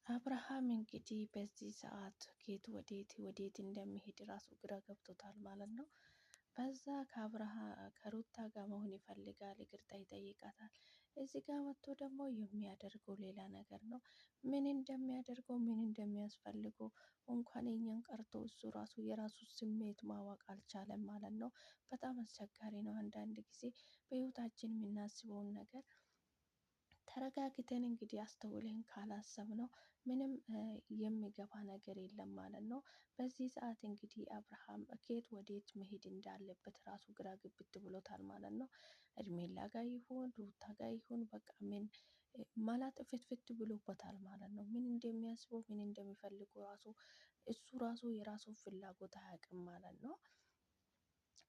አብርሃም እንግዲህ በዚህ ሰዓት ከየት ወዴት እንደሚሄድ ራሱ ግራ ገብቶታል ማለት ነው። በዛ ከሩታ ጋር መሆን ይፈልጋል፣ ይቅርታ ይጠይቃታል። እዚህ ጋር መጥቶ ደግሞ የሚያደርገው ሌላ ነገር ነው። ምን እንደሚያደርገው ምን እንደሚያስፈልገው እንኳን የኛን ቀርቶ እሱ ራሱ የራሱ ስሜት ማወቅ አልቻለም ማለት ነው። በጣም አስቸጋሪ ነው። አንዳንድ ጊዜ በህይወታችን የምናስበውን ነገር ተረጋግተን እንግዲህ አስተውለን ካላሰብነው ምንም የሚገባ ነገር የለም ማለት ነው። በዚህ ሰዓት እንግዲህ አብርሃም ከየት ወዴት መሄድ እንዳለበት ራሱ ግራ ግብት ብሎታል ማለት ነው። ሄርሜላ ጋ ይሁን ሩታ ጋ ይሁን በቃ ምን ማለት ፍትፍት ብሎበታል ማለት ነው። ምን እንደሚያስበው ምን እንደሚፈልጉ ራሱ እሱ ራሱ የራሱ ፍላጎት አያውቅም ማለት ነው።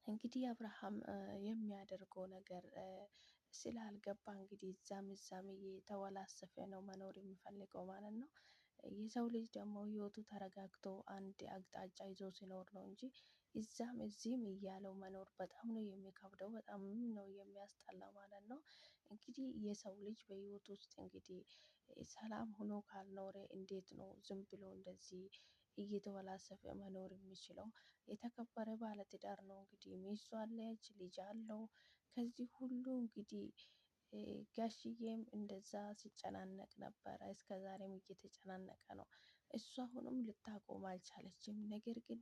እንግዲህ አብርሃም የሚያደርገው ነገር ስላልገባ እንግዲህ እዛም እየተወላሰፈ ነው መኖር የሚፈልገው ማለት ነው። የሰው ልጅ ደግሞ ህይወቱ ተረጋግቶ አንድ አቅጣጫ ይዞ ሲኖር ነው እንጂ እዛም እዚህም እያለው መኖር በጣም ነው የሚከብደው፣ በጣም ነው የሚያስጠላ ማለት ነው። እንግዲህ የሰው ልጅ በህይወት ውስጥ እንግዲህ ሰላም ሆኖ ካልኖረ እንዴት ነው ዝም ብሎ እንደዚህ እየተወላሰፈ መኖር የሚችለው? የተከበረ ባለትዳር ነው እንግዲህ ሚስቱ አለች፣ ልጅ አለው። ከዚህ ሁሉ እንግዲህ ጋሽዬም እንደዛ ሲጨናነቅ ነበረ፣ እስከ ዛሬም እየተጨናነቀ ነው። እሱ አሁንም ልታቆም አልቻለችም። ነገር ግን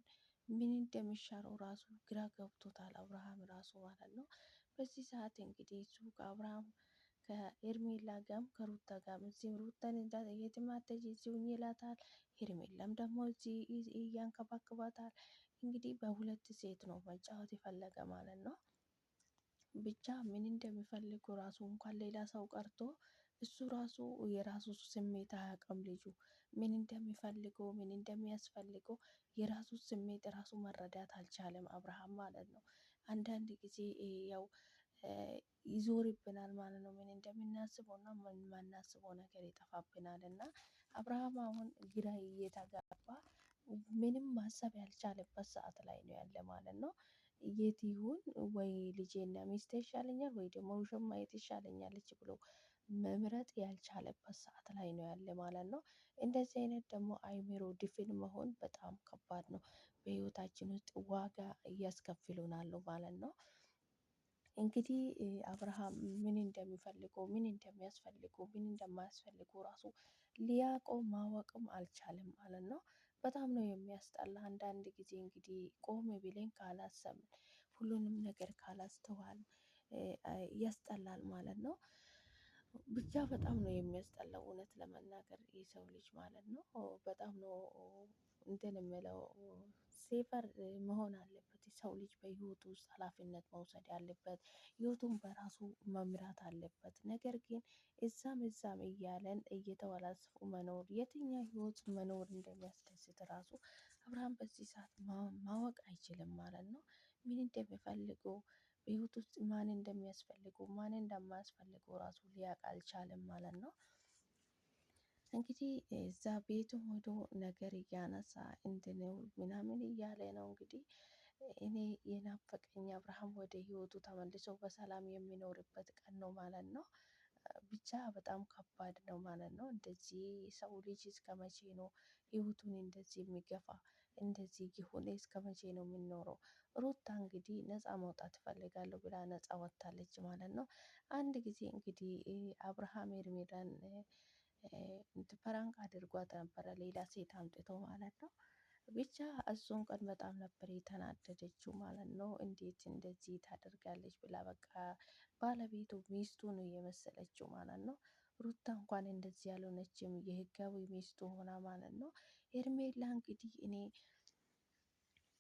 ምን እንደሚሻለው ራሱ ግራ ገብቶታል አብርሃም ራሱ ማለት ነው። በዚህ ሰዓት እንግዲህ እሱ ከአብርሃም ከኤርሜላ ጋም ከሩታ ጋም እዚህም ሩታን የትም አትሄጂ እዚሁ ሁኚ ይላታል። ሄርሜላም ደግሞ እዚህ እያንከባክባታል። እንግዲህ በሁለት ሴት ነው መጫወት የፈለገ ማለት ነው። ብቻ ምን እንደሚፈልጉ ራሱ እንኳን ሌላ ሰው ቀርቶ እሱ ራሱ የራሱ ስሜት አያውቅም ልጁ ምን እንደሚፈልገው ምን እንደሚያስፈልገው የራሱ ስሜት ራሱ መረዳት አልቻለም አብርሃም ማለት ነው። አንዳንድ ጊዜ ያው ይዞርብናል ማለት ነው። ምን እንደምናስበው እና ምን ማናስበው ነገር ይጠፋብናል። እና አብርሃም አሁን ግራ እየተጋባ ምንም ማሰብ ያልቻለበት ሰዓት ላይ ነው ያለ ማለት ነው። የት ይሁን ወይ ልጄና ሚስቴ ይሻለኛል ወይ ደግሞ ውሽም ማየት ይሻለኛለች ብሎ መምረጥ ያልቻለበት ሰዓት ላይ ነው ያለ ማለት ነው። እንደዚህ አይነት ደግሞ አይምሮ ድፍን መሆን በጣም ከባድ ነው። በህይወታችን ውስጥ ዋጋ እያስከፍሉናል ማለት ነው። እንግዲህ አብርሃም ምን እንደሚፈልገው ምን እንደሚያስፈልገው ምን እንደማያስፈልገው ራሱ ሊያውቀው ማወቅም አልቻለም ማለት ነው። በጣም ነው የሚያስጠላ። አንዳንድ ጊዜ እንግዲህ ቆም ብለን ካላሰብን ሁሉንም ነገር ካላስተዋል ያስጠላል ማለት ነው። ብቻ በጣም ነው የሚያስጠላው እውነት ለመናገር የሰው ልጅ ማለት ነው። በጣም ነው እንትን የምለው ሴፈር መሆን አለበት የሰው ልጅ በህይወቱ ውስጥ ሀላፊነት መውሰድ ያለበት ህይወቱን በራሱ መምራት አለበት። ነገር ግን እዛም እያለን እየተወላሰፉ መኖር የትኛው ህይወት መኖር እንደሚያስደስት ራሱ አብርሃም በዚህ ሰዓት ማወቅ አይችልም ማለት ነው። ምን እንደሚፈልገው በህይወት ውስጥ ማን እንደሚያስፈልገው ማን እንደማያስፈልገው ራሱ ሊያውቅ አልቻለም ማለት ነው። እንግዲህ እዛ ቤትም ሄዶ ነገር እያነሳ እንትኔው ምናምን እያለ ነው እንግዲህ እኔ የናፈቀኝ አብርሃም ወደ ህይወቱ ተመልሶ በሰላም የሚኖርበት ቀን ነው ማለት ነው። ብቻ በጣም ከባድ ነው ማለት ነው። እንደዚህ ሰው ልጅ እስከመቼ ነው ህይወቱን እንደዚህ የሚገፋ? እንደዚህ የሆነ እስከመቼ ነው የሚኖረው? ሩታ እንግዲህ ነፃ መውጣት እፈልጋለሁ ብላ ነፃ ወጥታለች ማለት ነው። አንድ ጊዜ እንግዲህ አብርሃም ሄርሜላን ፕራንክ አድርጓት ነበረ ሌላ ሴት አምጥቶ ማለት ነው። ብቻ እሱን ቀን በጣም ነበር የተናደደችው ማለት ነው። እንዴት እንደዚህ ታደርጋለች ብላ በቃ ባለቤቱ ሚስቱ ነው የመሰለችው ማለት ነው። ሩታ እንኳን እንደዚህ ያልሆነችም የህጋዊ ሚስቱ ሆና ማለት ነው። ሄርሜላ እንግዲህ እኔ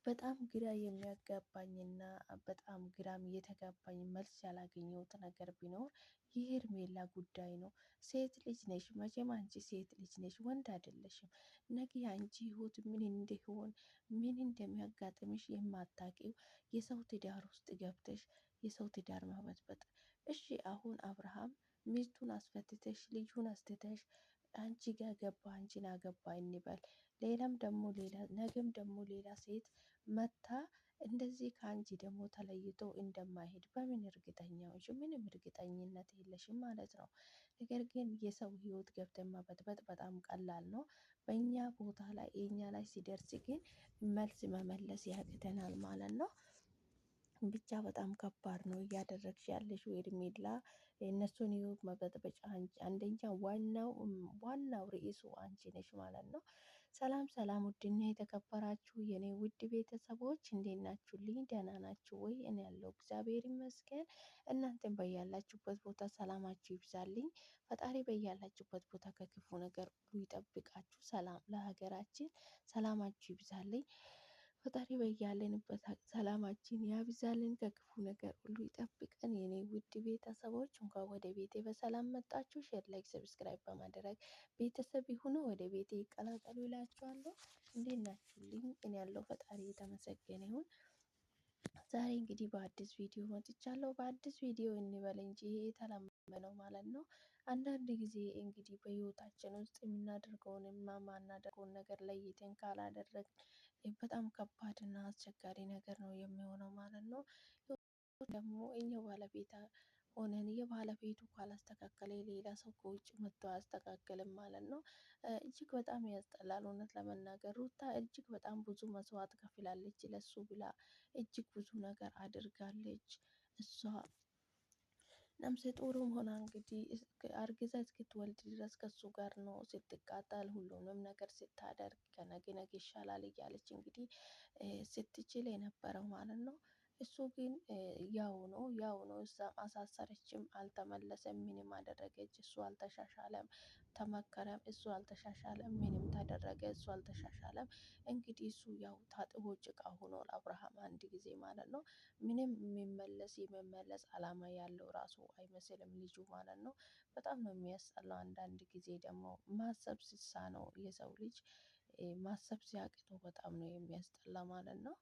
በጣም ግራ የሚያጋባኝና በጣም ግራም የተጋባኝ መልስ ያላገኘሁት ነገር ቢኖር የሄርሜላ ጉዳይ ነው። ሴት ልጅ ነሽ፣ መቼም አንቺ ሴት ልጅ ነሽ፣ ወንድ አይደለሽም። ነገ አንቺ ህይወት ምን እንደሆን ምን እንደሚያጋጥምሽ የማታውቂው የሰው ትዳር ውስጥ ገብተሽ የሰው ትዳር መበጥበጥ። እሺ አሁን አብርሃም ሚስቱን አስፈትተሽ ልጁን አስትተሽ አንቺ ጋር ገባ አንቺን አገባ እንበል። ሌላም ደግሞ ሌላ ነገም ደግሞ ሌላ ሴት መታ እንደዚህ ከአንቺ ደግሞ ተለይቶ እንደማይሄድ በምን እርግጠኛ ሆንሽ? ምንም እርግጠኝነት የለሽም ማለት ነው። ነገር ግን የሰው ህይወት ገብተን መበጥበጥ በጣም ቀላል ነው። በእኛ ቦታ ላይ የኛ ላይ ሲደርስ ግን መልስ መመለስ ያቅተናል ማለት ነው። ብቻ በጣም ከባድ ነው እያደረግሽ ያለሽው ሄርሜላ። የእነሱን ህይወት መበጥበጫ አንደኛ ዋናው ርዕሱ አንቺ ነሽ ማለት ነው። ሰላም ሰላም፣ ውድና የተከበራችሁ የኔ ውድ ቤተሰቦች እንዴት ናችሁልኝ? ደህና ናችሁ ወይ? እኔ ያለው እግዚአብሔር ይመስገን። እናንተም በያላችሁበት ቦታ ሰላማችሁ ይብዛልኝ። ፈጣሪ በያላችሁበት ቦታ ከክፉ ነገር ሁሉ ይጠብቃችሁ። ሰላም ለሀገራችን፣ ሰላማችሁ ይብዛልኝ። ፈጣሪ በያለንበት ሰላማችን ያብዛልን፣ ከክፉ ነገር ሁሉ ይጠብቀን። የኔ ውድ ቤተሰቦች እንኳን ወደ ቤቴ በሰላም መጣችሁ። ሼር፣ ላይክ፣ ሰብስክራይብ በማድረግ ቤተሰብ ይሁኑ፣ ወደ ቤቴ ይቀላቀሉ ይላችኋለሁ። እንዴት ናችሁልኝ? እኔ ያለው ፈጣሪ የተመሰገነ ይሁን። ዛሬ እንግዲህ በአዲስ ቪዲዮ መጥቻለሁ። በአዲስ ቪዲዮ እንበል እንጂ ይሄ የተለመደ ነው ማለት ነው። አንዳንድ ጊዜ እንግዲህ በህይወታችን ውስጥ የምናደርገውን እና ማናደርገውን ነገር ለይተን ካላደረግን በጣም ከባድ እና አስቸጋሪ ነገር ነው የሚሆነው ማለት ነው። ደግሞ እኛው ባለቤት ሆነን የባለቤቱ ካላስተካከለ ሌላ ሰው ከውጭ መጥቶ አያስተካክልም ማለት ነው። እጅግ በጣም ያስጠላል። እውነት ለመናገር ሩታ እጅግ በጣም ብዙ መስዋዕት ከፍላለች ለሱ ብላ እጅግ ብዙ ነገር አድርጋለች። እሷ ነፍሰ ጡርም ሆና እንግዲህ አርግዛ እስክትወልድ ድረስ ከሱ ጋር ነው ስትቃጠል፣ ሁሉንም ነገር ስታደርግ ከነገ ነገ ይሻላል እያለች እንግዲህ ስትችል የነበረው ማለት ነው። እሱ ግን ያው ነው። እሷም አሳሰረችም፣ አልተመለሰም። ምንም አደረገች፣ እሱ አልተሻሻለም። ተመከረም፣ እሱ አልተሻሻለም። ምንም ተደረገ፣ እሱ አልተሻሻለም። እንግዲህ እሱ ያው ታጥቦ ጭቃ ሆኖ አብርሃም አንድ ጊዜ ማለት ነው። ምንም የሚመለስ አላማ ያለው ራሱ አይመስልም ልጁ ማለት ነው። በጣም ነው የሚያስጠላው። አንዳንድ ጊዜ ደግሞ ማሰብ ሲሳነው የሰው ልጅ ማሰብ ሲያቅተው በጣም ነው የሚያስጠላ ማለት ነው።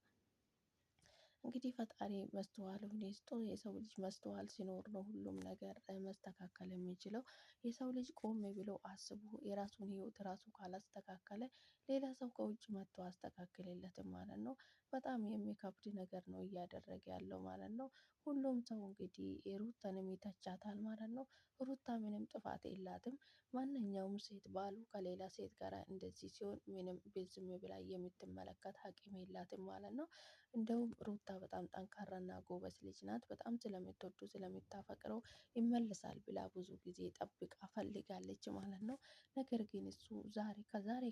እንግዲህ ፈጣሪ መስተዋሉን ይስጦ። የሰው ልጅ መስተዋል ሲኖር ነው ሁሉም ነገር መስተካከል የሚችለው። የሰው ልጅ ቆም ብሎ አስቦ የራሱን ህይወት ራሱ ካላስተካከለ ሌላ ሰው ከውጭ መጥቶ አስተካክልለትም ማለት ነው። በጣም የሚከብድ ነገር ነው እያደረገ ያለው ማለት ነው። ሁሉም ሰው እንግዲህ ሩታንም ይተቻታል ማለት ነው። ሩታ ምንም ጥፋት የላትም። ማንኛውም ሴት ባሉ ከሌላ ሴት ጋር እንደዚህ ሲሆን ምንም ዝም ብላ የምትመለከት አቅም የላትም ማለት ነው። እንደውም ሩታ በጣም ጠንካራና ጎበዝ ልጅ ናት። በጣም ስለምትወዱ ስለምታፈቅረው ይመልሳል ብላ ብዙ ጊዜ ጠብቃ ፈልጋለች ማለት ነው። ነገር ግን እሱ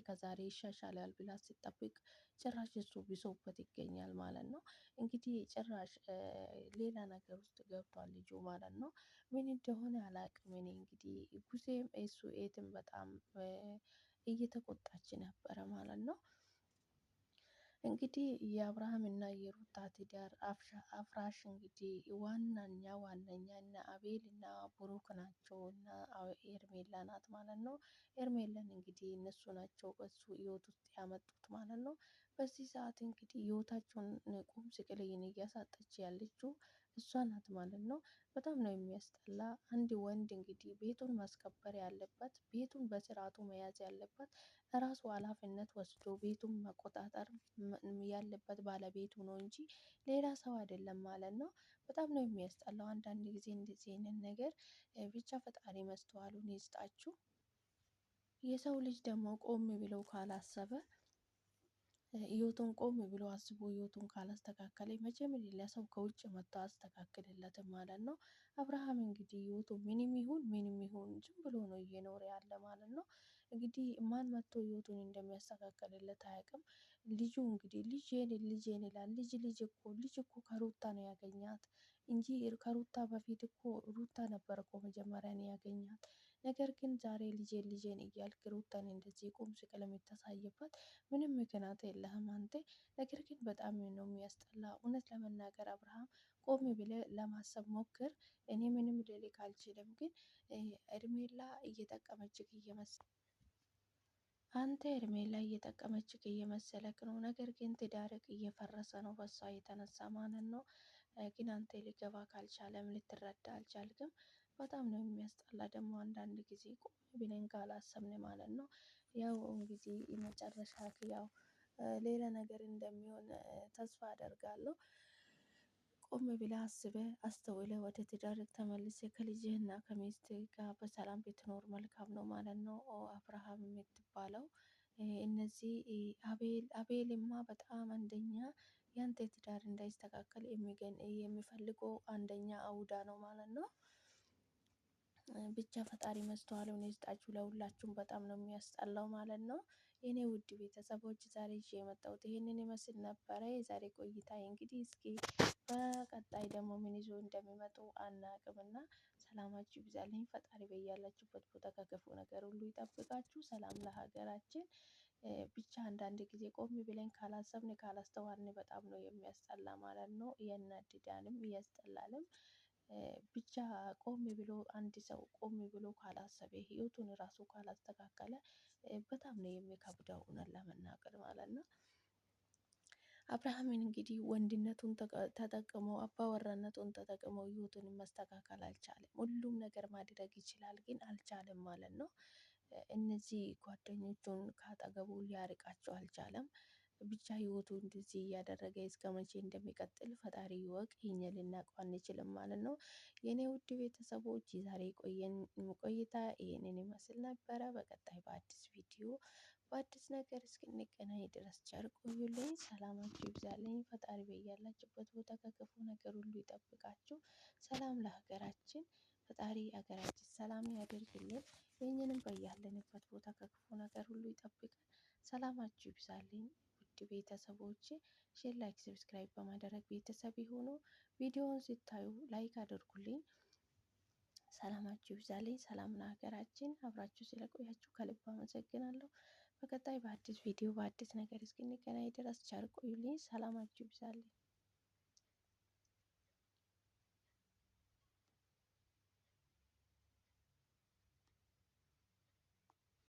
ከዛሬ ይሻሻላል ብላ ስትጠብቅ ጭራሽ እሱ ብሶበት ይገኛል ማለት ነው። እንግዲህ ጭራሽ ሌላ ነገር ውስጥ ገብቷል ልጁ ማለት ነው። ምን እንደሆነ አላቅም። እኔ እንግዲህ ጉዜም እሱ ኤትም በጣም እየተቆጣች ነበረ ማለት ነው። እንግዲህ የአብርሃም እና የሩታ ትዳር አፍራሽ እንግዲህ ዋነኛ እና አቤል እና ብሩክ ናቸው እና ኤርሜላ ናት ማለት ነው። ኤርሜላን እንግዲህ እነሱ ናቸው በሱ ህይወት ውስጥ ያመጡት ማለት ነው። በዚህ ሰዓት እንግዲህ ህይወታቸውን ቁም ስቅልን እያሳጠች ያለችው እሷ ናት ማለት ነው። በጣም ነው የሚያስጠላ። አንድ ወንድ እንግዲህ ቤቱን ማስከበር ያለበት፣ ቤቱን በስርዓቱ መያዝ ያለበት ራሱ ኃላፊነት ወስዶ ቤቱን መቆጣጠር ያለበት ባለቤቱ ነው እንጂ ሌላ ሰው አይደለም ማለት ነው። በጣም ነው የሚያስጠላው። አንዳንድ ጊዜ እንደዚህ አይነት ነገር ብቻ ፈጣሪ መስተዋሉን ይስጣችሁ። የሰው ልጅ ደግሞ ቆም ብለው ካላሰበ ህይወቱን ቆም ብሎ አስቦ ህይወቱን ካላስተካከለ መቼም ለሰው ከውጭ መጥቶ አስተካክልለትም ማለት ነው። አብርሃም እንግዲህ ህይወቱ ምንም ይሁን ዝም ብሎ ነው እየኖረ ያለ ማለት ነው። እንግዲህ ማን መጥቶ ህይወቱን እንደሚያስተካክልለት አያውቅም። ልጁ እንግዲህ ልጄን ይላል። ልጅ እኮ ከሩታ ነው ያገኛት እንጂ ከሩታ በፊት እኮ ሩታ ነበር እኮ መጀመሪያ ነው ያገኛት። ነገር ግን ዛሬ ልጄን እያልክ ሩታን እንደዚህ ቁም ስቅል የምታሳይበት ምንም ምክንያት የለህም አንተ። ነገር ግን በጣም ነው የሚያስጠላ። እውነት ለመናገር አብርሃም ቆም ብለህ ለማሰብ ሞክር። እኔ ምንም ልልህ አልችልም፣ ግን ሄርሜላ እየጠቀመችክ እየመሰለክ ነው። ነገር ግን ትዳርክ እየፈረሰ ነው በሷ የተነሳ ማለት ነው። ግን አንተ ሊገባ ካልቻለም ልትረዳ አልቻልክም። በጣም ነው የሚያስጠላ። ደግሞ አንዳንድ ጊዜ ቆም ብለን ካላሰብን ማለት ነው ያው እንግዲህ መጨረሻ ያው ሌላ ነገር እንደሚሆን ተስፋ አደርጋለሁ። ቆም ብለህ አስበህ አስተውለህ ወደ ትዳር ተመልሰህ ከልጅህና ከሚስትህ ጋር በሰላም ብትኖር መልካም ነው ማለት ነው። አብርሃም የምትባለው እነዚህ አቤልማ በጣም አንደኛ ያንተ ትዳር እንዳይስተካከል የሚፈልገው አንደኛ አውዳ ነው ማለት ነው። ብቻ ፈጣሪ መስተዋሉን ይስጣችሁ ለሁላችሁም። በጣም ነው የሚያስጠላው ማለት ነው። የኔ ውድ ቤተሰቦች ዛሬ ይዤ የመጣሁት ይሄንን ይመስል ነበረ የዛሬ ቆይታ። እንግዲህ እስኪ በቀጣይ ደግሞ ምን ይዞ እንደሚመጡ አናቅምና ሰላማችሁ ይብዛልኝ። ፈጣሪ በያላችሁበት ቦታ ከክፉ ነገር ሁሉ ይጠብቃችሁ። ሰላም ለሀገራችን። ብቻ አንዳንድ ጊዜ ቆም ብለን ካላሰብን ካላስተዋልን በጣም ነው የሚያስጠላ ማለት ነው። ያናድዳልም ያስጠላልም። ብቻ ቆም ብሎ አንድ ሰው ቆም ብሎ ካላሰበ ህይወቱን ራሱ ካላስተካከለ በጣም ነው የሚከብደው እውነት ለመናገር ማለት ነው። አብርሃምን እንግዲህ ወንድነቱን ተጠቅሞ አባወራነቱን ተጠቅሞ ህይወቱን መስተካከል አልቻለም። ሁሉም ነገር ማድረግ ይችላል ግን አልቻለም ማለት ነው። እነዚህ ጓደኞቹን ካጠገቡ ሊያርቃቸው አልቻለም። ብቻ ህይወቱ እንደዚህ እያደረገ እስከ መቼ እንደሚቀጥል ፈጣሪ ይወቅ። እኛ ልናውቀው አንችልም ማለት ነው። የኔ ውድ ቤተሰቦች የዛሬ ቆየን ቆይታ ይሄንን ይመስል ነበረ። በቀጣይ በአዲስ ቪዲዮ በአዲስ ነገር እስክንገናኝ ድረስ ቸር ቆዩልኝ። ሰላማችሁ ይብዛልኝ። ፈጣሪ በያላችሁበት ቦታ ከክፉ ነገር ሁሉ ይጠብቃችሁ። ሰላም ለሀገራችን። ፈጣሪ ሀገራችን ሰላም ያደርግልን። የእኛንም በያለንበት ቦታ ከክፉ ነገር ሁሉ ይጠብቃል። ሰላማችሁ ይብዛልኝ። ውድ ቤተሰቦቼ ሼር፣ ላይክ፣ ሰብስክራይብ በማድረግ ቤተሰብ የሆኑ ቪዲዮውን ሲታዩ ላይክ አድርጉልኝ። ሰላማችሁ ይብዛልኝ። ሰላም ለሀገራችን። አብራችሁ ስለቆያችሁ ከልብ አመሰግናለሁ። በቀጣይ በአዲስ ቪዲዮ በአዲስ ነገር እስክንገናኝ ድረስ ቸር ቆዩልኝ። ሰላማችሁ ይብዛልኝ።